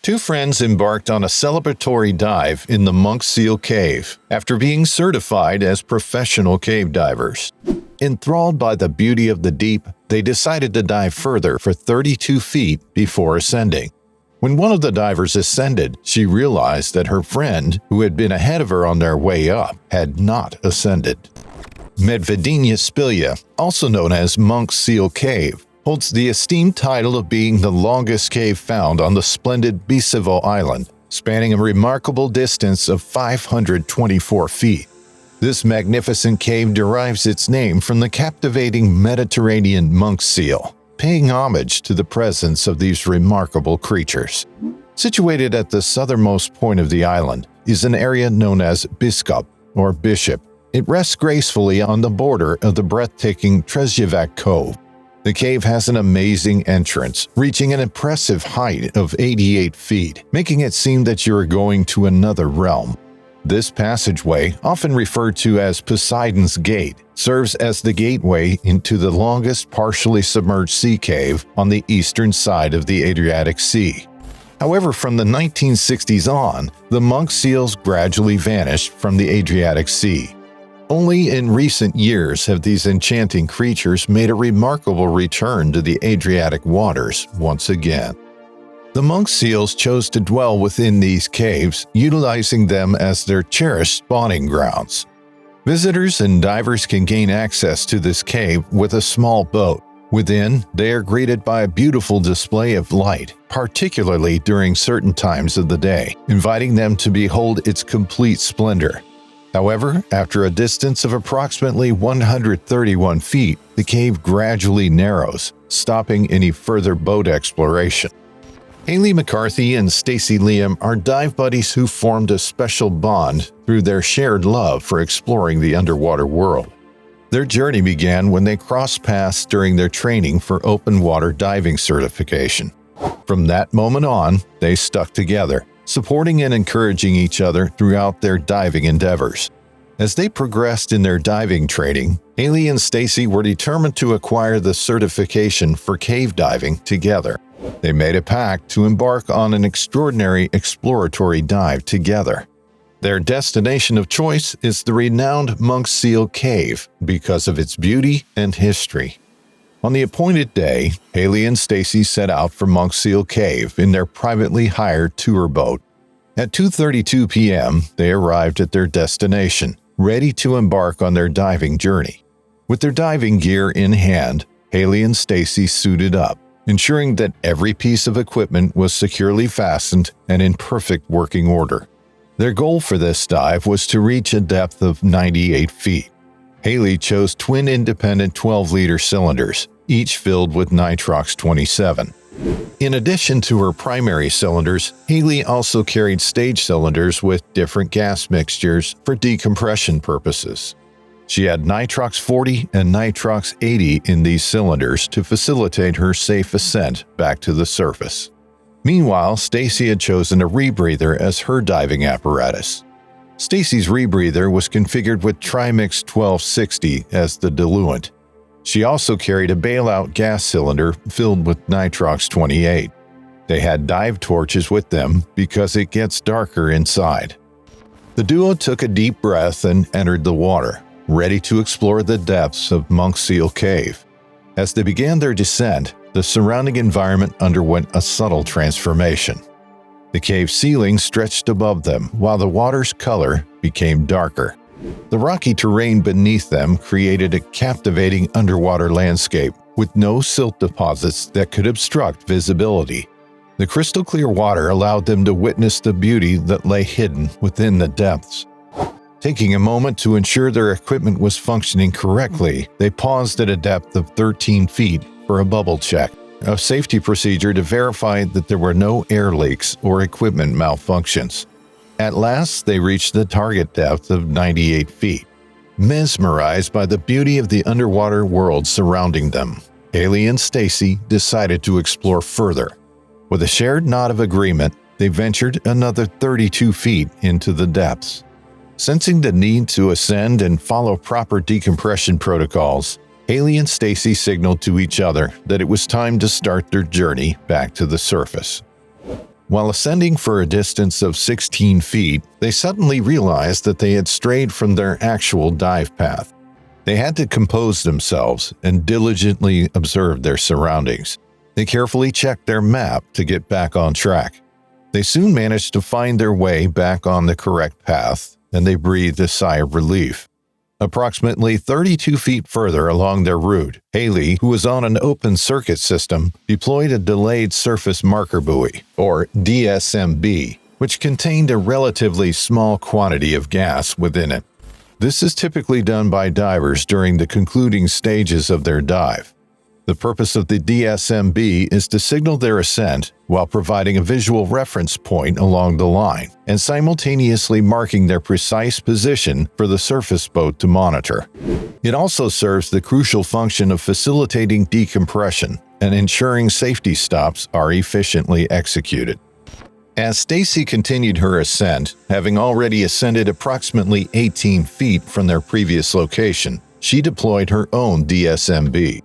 Two friends embarked on a celebratory dive in the Monk Seal Cave after being certified as professional cave divers. Enthralled by the beauty of the deep, they decided to dive further for 32 feet before ascending. When one of the divers ascended, she realized that her friend, who had been ahead of her on their way up, had not ascended. Medvidina spilja, also known as Monk Seal Cave, holds the esteemed title of being the longest cave found on the splendid Bisevo island, spanning a remarkable distance of 524 feet. This magnificent cave derives its name from the captivating Mediterranean monk seal, paying homage to the presence of these remarkable creatures. Situated at the southernmost point of the island is an area known as Biskup, or Bishop. It rests gracefully on the border of the breathtaking Tresjavac Cove. The cave has an amazing entrance, reaching an impressive height of 88 feet, making it seem that you are going to another realm. This passageway, often referred to as Poseidon's Gate, serves as the gateway into the longest partially submerged sea cave on the eastern side of the Adriatic Sea. However, from the 1960s on, the monk seals gradually vanished from the Adriatic Sea. Only in recent years have these enchanting creatures made a remarkable return to the Adriatic waters once again. The monk seals chose to dwell within these caves, utilizing them as their cherished spawning grounds. Visitors and divers can gain access to this cave with a small boat. Within, they are greeted by a beautiful display of light, particularly during certain times of the day, inviting them to behold its complete splendor. However, after a distance of approximately 131 feet, the cave gradually narrows, stopping any further boat exploration. Haley McCarthy and Stacy Liam are dive buddies who formed a special bond through their shared love for exploring the underwater world. Their journey began when they crossed paths during their training for open water diving certification. From that moment on, they stuck together, supporting and encouraging each other throughout their diving endeavors. As they progressed in their diving training, Haley and Stacy were determined to acquire the certification for cave diving together. They made a pact to embark on an extraordinary exploratory dive together. Their destination of choice is the renowned Monk Seal Cave because of its beauty and history. On the appointed day, Haley and Stacy set out for Monk Seal Cave in their privately hired tour boat. At 2:32 p.m., they arrived at their destination, ready to embark on their diving journey. With their diving gear in hand, Haley and Stacy suited up, ensuring that every piece of equipment was securely fastened and in perfect working order. Their goal for this dive was to reach a depth of 98 feet. Haley chose twin independent 12-liter cylinders, each filled with nitrox 27. In addition to her primary cylinders, Haley also carried stage cylinders with different gas mixtures for decompression purposes. She had nitrox 40 and nitrox 80 in these cylinders to facilitate her safe ascent back to the surface. Meanwhile, Stacy had chosen a rebreather as her diving apparatus. Stacy's rebreather was configured with Trimix 1260 as the diluent. She also carried a bailout gas cylinder filled with nitrox 28. They had dive torches with them because it gets darker inside. The duo took a deep breath and entered the water, ready to explore the depths of Monk Seal Cave. As they began their descent, the surrounding environment underwent a subtle transformation. The cave ceiling stretched above them while the water's color became darker. The rocky terrain beneath them created a captivating underwater landscape with no silt deposits that could obstruct visibility. The crystal clear water allowed them to witness the beauty that lay hidden within the depths. Taking a moment to ensure their equipment was functioning correctly, they paused at a depth of 13 feet for a bubble check, a safety procedure to verify that there were no air leaks or equipment malfunctions. At last, they reached the target depth of 98 feet. Mesmerized by the beauty of the underwater world surrounding them, Haley and Stacy decided to explore further. With a shared nod of agreement, they ventured another 32 feet into the depths. Sensing the need to ascend and follow proper decompression protocols, Haley and Stacy signaled to each other that it was time to start their journey back to the surface. While ascending for a distance of 16 feet, they suddenly realized that they had strayed from their actual dive path. They had to compose themselves and diligently observe their surroundings. They carefully checked their map to get back on track. They soon managed to find their way back on the correct path, and they breathed a sigh of relief. Approximately 32 feet further along their route, Haley, who was on an open circuit system, deployed a delayed surface marker buoy, or DSMB, which contained a relatively small quantity of gas within it. This is typically done by divers during the concluding stages of their dive. The purpose of the DSMB is to signal their ascent while providing a visual reference point along the line and simultaneously marking their precise position for the surface boat to monitor. It also serves the crucial function of facilitating decompression and ensuring safety stops are efficiently executed. As Stacy continued her ascent, having already ascended approximately 18 feet from their previous location, she deployed her own DSMB.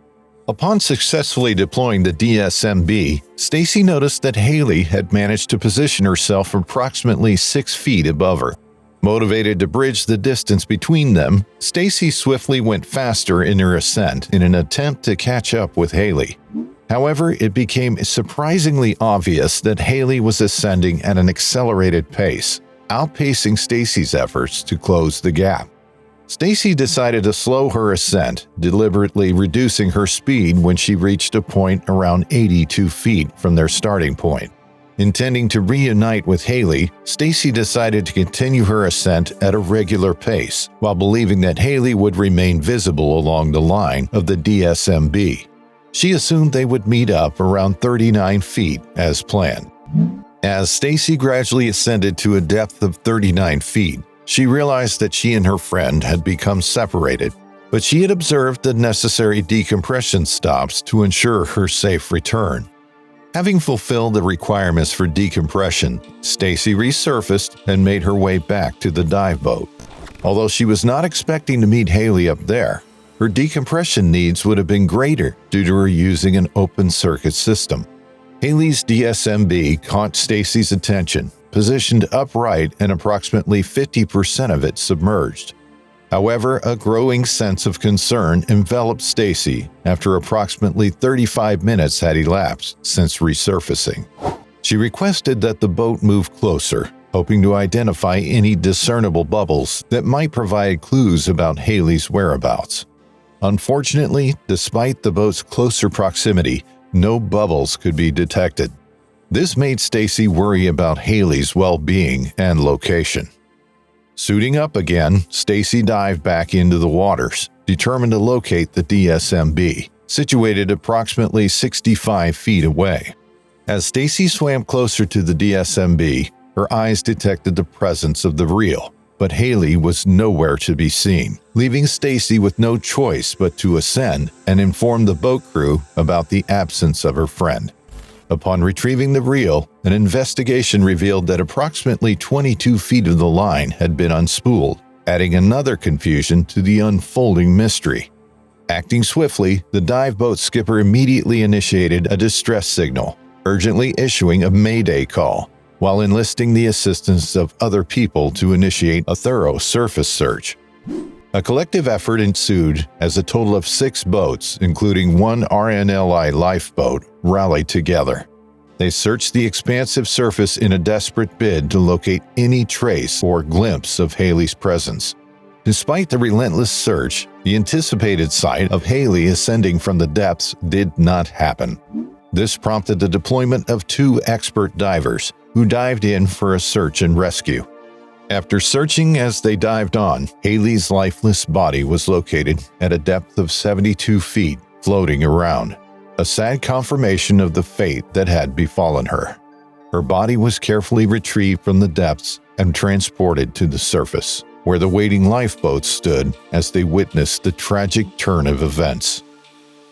Upon successfully deploying the DSMB, Stacy noticed that Haley had managed to position herself approximately 6 feet above her. Motivated to bridge the distance between them, Stacy swiftly went faster in her ascent in an attempt to catch up with Haley. However, it became surprisingly obvious that Haley was ascending at an accelerated pace, outpacing Stacy's efforts to close the gap. Stacy decided to slow her ascent, deliberately reducing her speed when she reached a point around 82 feet from their starting point. Intending to reunite with Haley, Stacy decided to continue her ascent at a regular pace, while believing that Haley would remain visible along the line of the DSMB. She assumed they would meet up around 39 feet as planned. As Stacy gradually ascended to a depth of 39 feet, she realized that she and her friend had become separated, but she had observed the necessary decompression stops to ensure her safe return. Having fulfilled the requirements for decompression, Stacy resurfaced and made her way back to the dive boat. Although she was not expecting to meet Haley up there, her decompression needs would have been greater due to her using an open circuit system. Haley's DSMB caught Stacy's attention, positioned upright and approximately 50% of it submerged. However, a growing sense of concern enveloped Stacy after approximately 35 minutes had elapsed since resurfacing. She requested that the boat move closer, hoping to identify any discernible bubbles that might provide clues about Haley's whereabouts. Unfortunately, despite the boat's closer proximity, no bubbles could be detected. This made Stacy worry about Haley's well-being and location. Suiting up again, Stacy dived back into the waters, determined to locate the DSMB, situated approximately 65 feet away. As Stacy swam closer to the DSMB, her eyes detected the presence of the reel, but Haley was nowhere to be seen, leaving Stacy with no choice but to ascend and inform the boat crew about the absence of her friend. Upon retrieving the reel, an investigation revealed that approximately 22 feet of the line had been unspooled, adding another confusion to the unfolding mystery. Acting swiftly, the dive boat skipper immediately initiated a distress signal, urgently issuing a mayday call, while enlisting the assistance of other people to initiate a thorough surface search. A collective effort ensued as a total of 6 boats, including one RNLI lifeboat, rallied together. They searched the expansive surface in a desperate bid to locate any trace or glimpse of Haley's presence. Despite the relentless search, the anticipated sight of Haley ascending from the depths did not happen. This prompted the deployment of 2 expert divers, who dived in for a search and rescue. After searching as they dived on, Haley's lifeless body was located at a depth of 72 feet, floating around, a sad confirmation of the fate that had befallen her. Her body was carefully retrieved from the depths and transported to the surface, where the waiting lifeboats stood as they witnessed the tragic turn of events.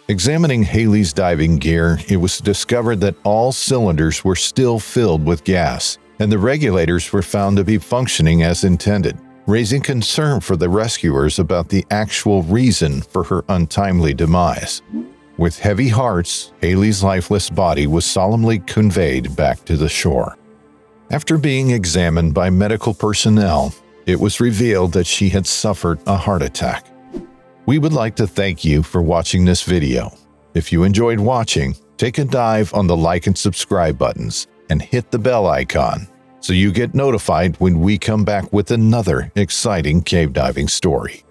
Examining Haley's diving gear, it was discovered that all cylinders were still filled with gas, and the regulators were found to be functioning as intended, raising concern for the rescuers about the actual reason for her untimely demise. With heavy hearts, Haley's lifeless body was solemnly conveyed back to the shore. After being examined by medical personnel, it was revealed that she had suffered a heart attack. We would like to thank you for watching this video. If you enjoyed watching, take a dive on the like and subscribe buttons and hit the bell icon so you get notified when we come back with another exciting cave diving story.